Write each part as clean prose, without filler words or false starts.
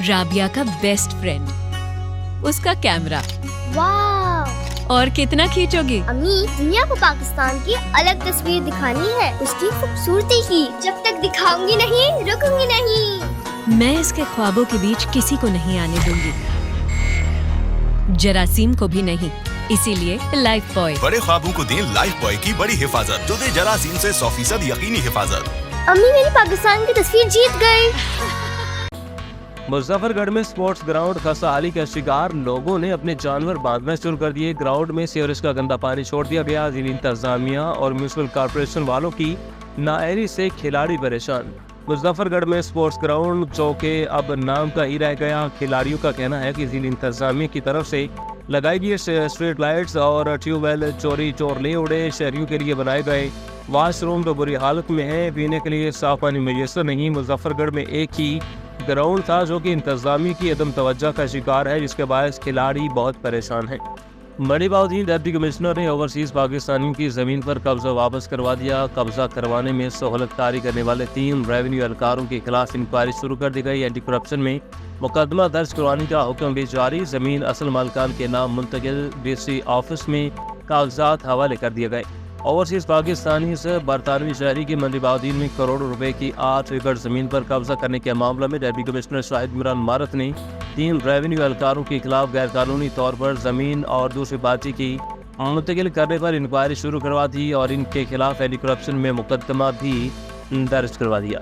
राबिया का best friend, उसका camera. वाव! और कितना खींचोगी? अम्मी, दुनिया को पाकिस्तान की अलग तस्वीर दिखानी है, उसकी खूबसूरती की। जब तक दिखाऊंगी नहीं, रुकूंगी नहीं। मैं इसके ख्वाबों के बीच किसी को नहीं आने दूंगी, जरासीम को भी नहीं। इसीलिए लाइफ बॉय। बड़े ख्वाबों को दें लाइफ बॉय की बड़ी हिफाजत, जो दे जरासीम से 100% यकीनी हिफाजत। अम्मी, मेरी पाकिस्तान की तस्वीर जीत गई। मुजफ्फरगढ़ में स्पोर्ट्स ग्राउंड खस्ताहाली का शिकार लोगों ने अपने जानवर बांधना शुरू कर दिए। ग्राउंड में सीवरेज का गंदा पानी छोड़ दिया गया। जिला इंतजामिया और म्यूनिसिपल कॉर्पोरेशन वालों की नाअहली से खिलाड़ी परेशान। मुजफ्फरगढ़ में स्पोर्ट्स ग्राउंड जो कि अब नाम का ही रह गया। खिलाड़ियों का कहना है कि जिला इंतजामिया की तरफ से लगाई गई स्ट्रीट लाइट्स और ट्यूबवेल चोरी चोर ले उड़े। शहरियों के लिए बनाए गए वाशरूम तो बुरी हालत में है, पीने के लिए साफ पानी मैसर नहीं। मुजफ्फरगढ़ में एक ही ग्राउंड था जो कि इंतजामी की अदम तवज्जो का शिकार है, जिसके बायस खिलाड़ी बहुत परेशान हैं। मणिबाउद्दीन डिप्टी कमिश्नर ने ओवरसीज पाकिस्तानियों की ज़मीन पर कब्जा वापस करवा दिया। कब्जा करवाने में सहूलत कारी करने वाले 3 रेवेन्यू एहलकारों के खिलाफ इंक्वायरी शुरू कर दी गई। एंटी करप्शन में मुकदमा दर्ज करवाने का हुक्म भी जारी। ज़मीन असल मालिकान के नाम मुंतकिल, DC ऑफिस में कागजात हवाले कर दिए गए। ओवरसीज पाकिस्तानी से बरतानवी शहरी की मणिबाउद्दीन में करोड़ों रुपए की 8 एकड़ जमीन पर कब्जा करने के मामले में डिप्टी कमिश्नर शाहिद इमरान मारत ने 3 रेवेन्यू एहलकारों के खिलाफ गैर कानूनी तौर पर जमीन और दूसरी पार्टी की मुंतकिल करने पर इंक्वायरी शुरू करवा दी और इनके खिलाफ एंटी करप्शन में मुकदमा भी दर्ज करवा दिया।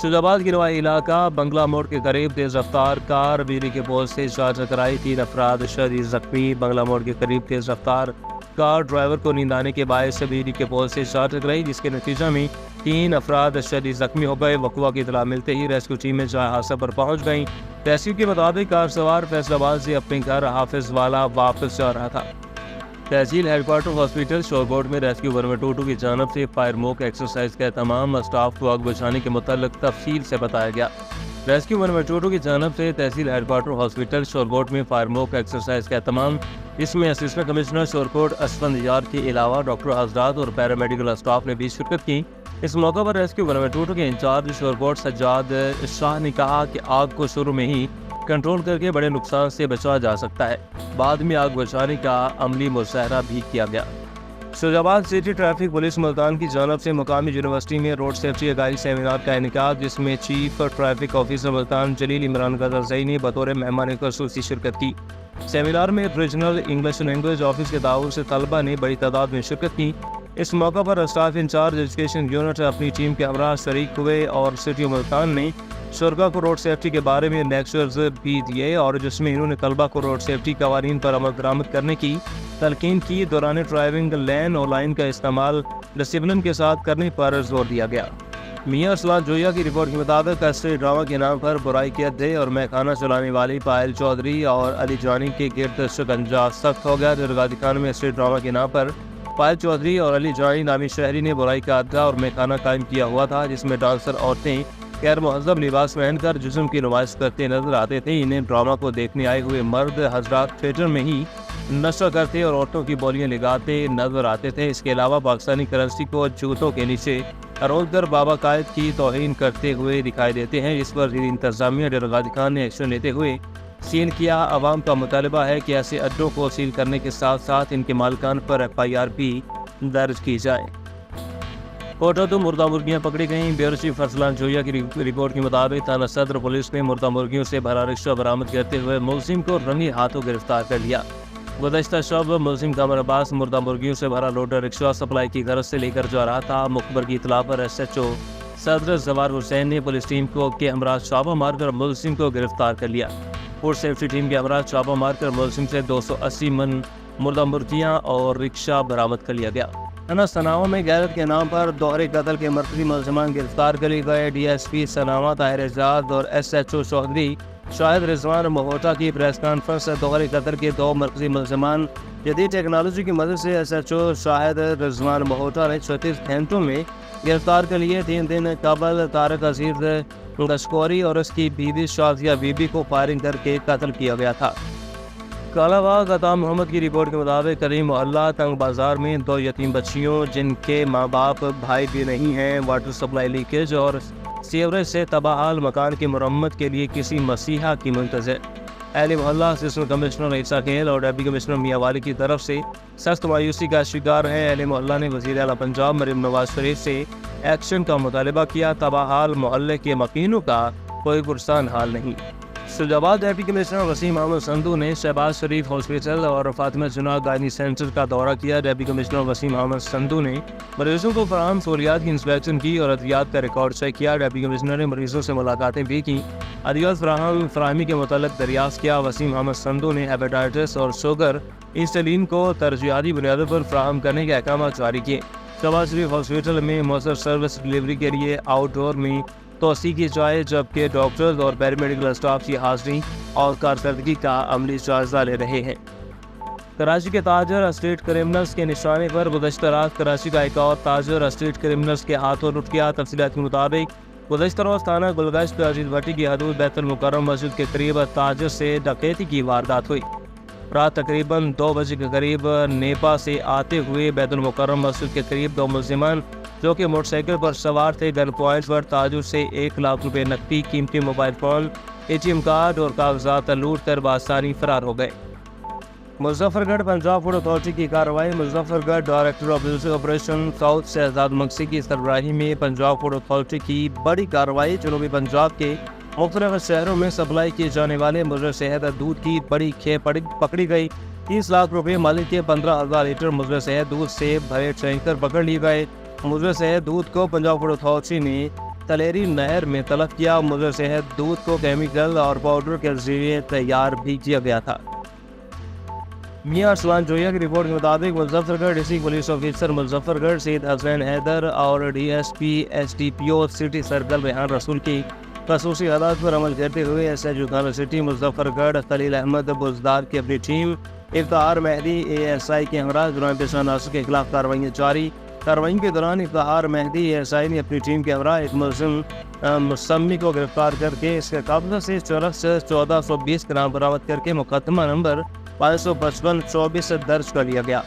शुजाबाद की नवाई इलाका बंगला मोड़ के करीब तेज रफ्तार कार बिजली के पोल से जा टकराई। 3 अफराद शदीद जख्मी। बंगला मोड़ के करीब तेज रफ्तार कार ड्राइवर को नींद आने के बायस बिजली के पोल से जा टकराई, जिसके नतीजा में 3 अफराद शदीद जख्मी हो गए। वक़्वा की इतला मिलते ही रेस्क्यू टीमें जहाँ हादसा पर पहुँच गईं। रेस्क्यू के मुताबिक कार सवार फैसलाबाद से अपने घर हाफिज वाला वापस जा रहा था। तहसील हेडक्वार्टर हॉस्पिटल शोरकोट में रेस्क्यू 122 की जानब से फायर मोक एक्सरसाइज का तमाम स्टाफ को आग बुझाने के मुताल्लिक तफसील से बताया गया। रेस्क्यू 122 की जानब से तहसील हेडक्वार्टर हॉस्पिटल शोरकोट में फायर मोक एक्सरसाइज का तमाम, इसमें असिस्टेंट कमिश्नर शोरकोट असफंद यार के अलावा डॉक्टर हजरात और पैरामेडिकल स्टाफ ने भी शिरकत की। इस मौके पर रेस्क्यू 122 के इंचार्ज शोरकोट सज्जाद शाह ने कहा कि आग को शुरू में ही कंट्रोल करके बड़े नुकसान से बचा जा सकता है। बाद में आग बुझाने का अमली मुशाहरा भी किया गया। Shujabad city traffic police Multan की जानब से मुकामी यूनिवर्सिटी में रोड सेफ्टी आगाही सेमिनार का इनेकाद, जिसमें चीफ ट्रैफिक ऑफिसर मुल्तान जलील इमरान गजरजई ने बतौर मेहमान खसूसी शिरकत की। सेमिनार में रीजनल इंग्लिश लैंग्वेज ऑफिस के ताउन से तलबा ने बड़ी तादाद में शिरकत की। इस मौका पर स्टाफ इंचार्ज एजुकेशन यूनिट अपनी टीम के हमरा शरीक हुए और सिटी मुल्तान ने शुरका को रोड सेफ्टी के बारे में लेक्चर्स भी दिए और जिसमें इन्होंने तलबा को रोड सेफ्टी कवानीन पर अमल दरामद करने की तलकीन की। दौरान ड्राइविंग लेन और लाइन का इस्तेमाल डिसिप्लिन के साथ करने पर जोर दिया गया। मियां अरसलान जोया की रिपोर्ट के मुताबिक कस्टडी ड्रामा के नाम पर बुराई के अड्डे और मैखाना चलाने वाली पायल चौधरी और अली जानी के गिरद शिकंजा सख्त हो गया। दरगाह खान में स्ट्रीट ड्रामा के नाम पर पायल चौधरी और अली जानी नामी शहरी ने बुराई का अड्डा और मैखाना कायम किया हुआ था, जिसमें डांसर औरतें गैर महज़ब लिबास पहनकर जिस्म की नुमाइश करते नजर आते थे। इन्हें ड्रामा को देखने आए हुए मर्द हजरात थिएटर में ही नशा करते और औरतों की बोलियां लगाते नजर आते थे। इसके अलावा पाकिस्तानी करेंसी को जूतों के नीचे रोल कर बाबा कायद की तौहीन करते हुए दिखाई देते हैं, जिस पर जिला इंतजामिया दरगाह खान ने एक्शन लेते हुए सील किया। आवाम का मुतालबा है कि ऐसे अड्डों को सील करने के साथ साथ इनके मालिकान पर FIR भी दर्ज की जाए। कोटा तो मुर्दा मुर्गियाँ पकड़ी गईं। ब्यूरो चीफ अरसलान जोया की रिपोर्ट के मुताबिक थाना सदर पुलिस ने मुर्दा मुर्गियों से भरा रिक्शा बरामद करते हुए मुलजिम को रंगे हाथों गिरफ्तार कर लिया। गुज़श्ता शब मुलजिम कामर अब्बास मुर्दा मुर्गियों से भरा लोडर रिक्शा सप्लाई की गरज से लेकर जा रहा था। मुखबर की इतला पर SHO सदर जवार हुसैन ने पुलिस टीम को के हमरा छापा मारकर मुलजिम को गिरफ्तार कर लिया। फूड सेफ्टी टीम के हमरा छापा मारकर मुलजिम से 280 मन मुर्दा मुर्गियाँ और रिक्शा बरामद कर लिया गया। सनावा में गैरत के नाम पर दोहरे कत्ल के मरकजी मुलजमान गिरफ्तार कर लिए गए। DSP सनावा ताहिर एजाज और SHO चौधरी शाहिद रिजवान महोटा की प्रेस कॉन्फ्रेंस से दोहरे कत्ल के 2 मरकजी मुलजमान जदीद टेक्नोलॉजी की मदद से SHO शाहिद रिजवान महोटा ने 36 घंटों में गिरफ्तार कर लिए। 3 दिन कबल तारक अजीज लश्कोरी और उसकी बीवी शाजिया बीबी को फायरिंग करके कत्ल किया गया था। कालाबाग अता मोहम्मद की रिपोर्ट के मुताबिक करीम मोहल्ला तंग बाजार में 2 यतीम बच्चियों जिनके माँ बाप भाई भी नहीं हैं, वाटर सप्लाई लीकेज और سیوریج سے تباہ مکان کی مرمت کے لیے کسی مسیحا کی منتظر۔ اہل محلہ اسسٹنٹ کمشنر عیسیٰ کھیل اور ڈپٹی کمشنر میاں والی کی طرف سے سخت مایوسی کا شکار ہے۔ اہل محلہ نے وزیر اعلیٰ پنجاب مریم نواز شریف سے ایکشن کا مطالبہ کیا۔ تباہ محلے کے مکینوں کا کوئی پرسان حال نہیں۔ اسلام آباد ڈپٹی کمشنر وسیم احمد سندھو نے شہباز شریف ہاسپٹل اور فاطمہ جناح گائنی سینٹر کا دورہ کیا۔ ڈپٹی کمشنر وسیم احمد سندھو نے مریضوں کو فراہم سہولیات کی انسپیکشن کی اور ادویات کا ریکارڈ چیک کیا۔ ڈپٹی کمشنر نے مریضوں سے ملاقاتیں بھی کی، ادویات فراہمی کے متعلق دریافت کیا۔ وسیم احمد سندھو نے ہیپاٹائٹس اور شوگر انسولین کو ترجیحاتی بنیادوں پر فراہم کرنے کے احکامات جاری کیے۔ شہباز شریف ہاسپٹل میں مؤثر سروس ڈلیوری کے لیے آؤٹ ڈور میں توسیع کی جائے، جبکہ ڈاکٹرز اور پیرامیڈیکل اسٹاف کی حاضری اور کارکردگی کا عملی جائزہ لے رہے ہیں۔ کراچی کے تاجر اسٹریٹ کرمنلز کے نشانے پر گزشتہ رات کراچی کا ایک اور تاجر اسٹریٹ کرمنلز کے ہاتھوں لٹ گیا۔ تفصیلات کے مطابق گزشتہ روز تھانہ گلگشت عزیز بھٹی کی حدود بیت المکرم مسجد کے قریب تاجر سے ڈکیتی کی واردات ہوئی۔ رات تقریباً 2 بجے کے قریب نیپا سے آتے ہوئے بیت المکرم مسجد کے قریب 2 ملزمان جو کہ موٹر سائیکل پر سوار تھے، گن پوائنٹ پر تاجر سے 1 لاکھ روپے نقدی، قیمتی موبائل فون، ATM کارڈ اور کاغذات لوٹ کر بآسانی فرار ہو گئے۔ مظفر گڑھ پنجاب فوڈ اتھارٹی کی کارروائی۔ مظفر گڑھ director of business operation south Shahzad mixie کی سربراہی میں پنجاب فوڈ اتھارٹی کی بڑی کارروائی۔ جنوبی پنجاب کے مختلف شہروں میں سپلائی کیے جانے والے مضر صحت دودھ کی بڑی کھیپ پکڑی گئی۔ 30 لاکھ روپے مالک کے 15,000 لیٹر مضر صحت دودھ سے بھرے ٹینکر پکڑ لیے گئے۔ مضر صحت دودھ کو پنجاب فوڈ اتھارٹی نے تلیری نہر میں طلب کیا۔ مضر صحت دودھ کو کیمیکل اور پاؤڈر کے ذریعے تیار بھی کیا گیا تھا۔ میاں ارسلان جویا کی رپورٹ کے مطابق مظفر گڑھ ڈسٹرکٹ پولیس آفیسر مظفر گڑھ سید حسین حیدر اور DSP/SDPO سٹی سرکل ریحان رسول کی خصوصی ہدایت پر عمل کرتے ہوئے SHO تھانہ سٹی مظفر گڑھ خلیل احمد بزدار کی اپنی ٹیم افتخار مہدی ASI کے ہمراہ جرائم پیشہ عناصر کے خلاف کارروائیاں جاری۔ کارروائی کے دوران افتخار مہدی ASI نے اپنی ٹیم کے ہمراہ ایک ملزم مسمی کو گرفتار کر کے اس کے قبضے سے چرس 1420 گرام برآمد کر کے مقدمہ نمبر 555-24 درج کر لیا گیا۔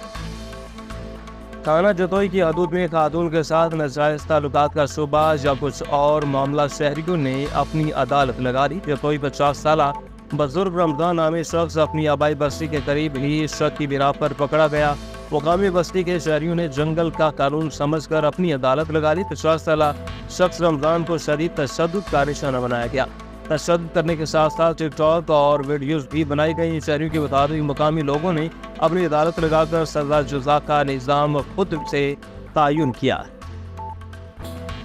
تھانہ جتوئی کی حدود میں خاتون کے ساتھ ناجائز تعلقات کا شبہ یا کچھ اور معاملہ شہریوں نے اپنی عدالت لگا دی۔ جتوئی 50 سالہ بزرگ رمضان نامی شخص اپنی آبائی بستی کے قریب ہی شک کی بنا پر پکڑا گیا۔ مقامی بستی کے شہریوں نے جنگل کا قانون سمجھ کر اپنی عدالت لگا دی۔ 50 سالہ شخص رمضان کو شدید تشدد کا نشانہ بنایا گیا۔ تشدد کرنے کے ساتھ ساتھ ٹک ٹاک اور ویڈیوز بھی بنائی گئی۔ شہریوں کے مطابق مقامی لوگوں نے اپنی عدالت لگا کر سزا جزا کا نظام خود سے تعین کیا۔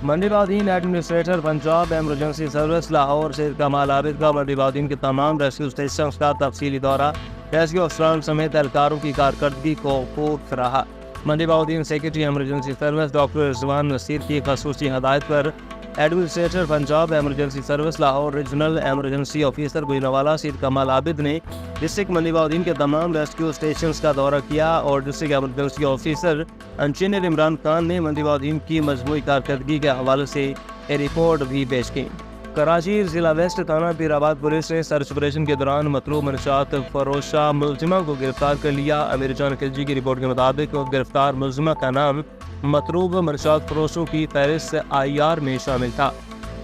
Mandi Bahauddin administrator Punjab emergency service Lahore سے کمال عابد کا منڈی بادین کے تمام ریسکیو اسٹیشنز کا تفصیلی دورہ، ریسکیو افسران سمیت اہلکاروں کی کارکردگی کو خوب رہا۔ Mandi Bahauddin secretary emergency service doctor Rizwan Naseer کی خصوصی ہدایت پر administrator Punjab emergency service Lahore regional emergency officer Gujranwala Syed Kamal Abid نے ڈسٹرکٹ منڈی بادین کے تمام ریسکیو اسٹیشنز کا دورہ کیا اور district emergency officer engineer Imran Khan نے منڈی بادین کی مجموعی کارکردگی کے حوالے سے رپورٹ بھی پیش کی۔ کراچی ضلع ویسٹ تھانہ پیر آباد پولیس نے سرچ آپریشن کے دوران مطلوب منشیات فروشہ ملزمہ کو گرفتار کر لیا۔ امیر جان خلجی کی رپورٹ کے مطابق گرفتار ملزمہ کا نام مطلوب منشیات فروشوں کی فہرست IR میں شامل تھا۔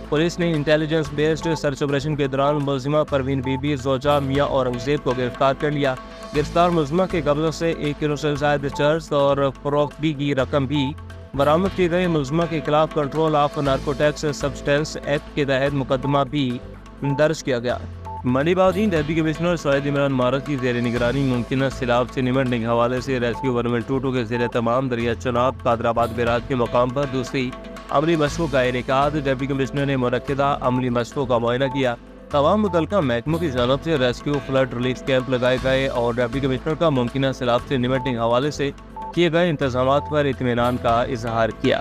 پولیس نے انٹیلیجنس بیسڈ سرچ آپریشن کے دوران ملزمہ پروین بی بی زوجہ میاں اورنگزیب کو گرفتار کر لیا۔ گرفتار ملزمہ کے قبضے سے 1 کلو سے زائد چرس اور فروختگی کی رقم بھی برآمد کی گئی۔ ملزمہ کے خلاف control of narcotics substance act کے تحت مقدمہ بھی درج کیا گیا۔ منڈی بادین ڈپٹی کمشنر شاہد عمران مارت کی زیر نگرانی ممکنہ سیلاب سے نمٹنے کے حوالے سے ریسکیو ورمنٹ 22 کے زیر تمام دریا چناب قادرآباد بیراج کے مقام پر دوسری عملی مشقوں کا انعقاد۔ ڈپٹی کمشنر نے منعقدہ عملی مشقوں کا معائنہ کیا۔ تمام متعلقہ محکموں کی جانب سے ریسکیو فلڈ ریلیف کیمپ لگائے گئے اور ڈپٹی کمشنر کا ممکنہ سیلاب سے نمٹنے کے حوالے سے کیے گئے انتظامات پر اطمینان کا اظہار کیا۔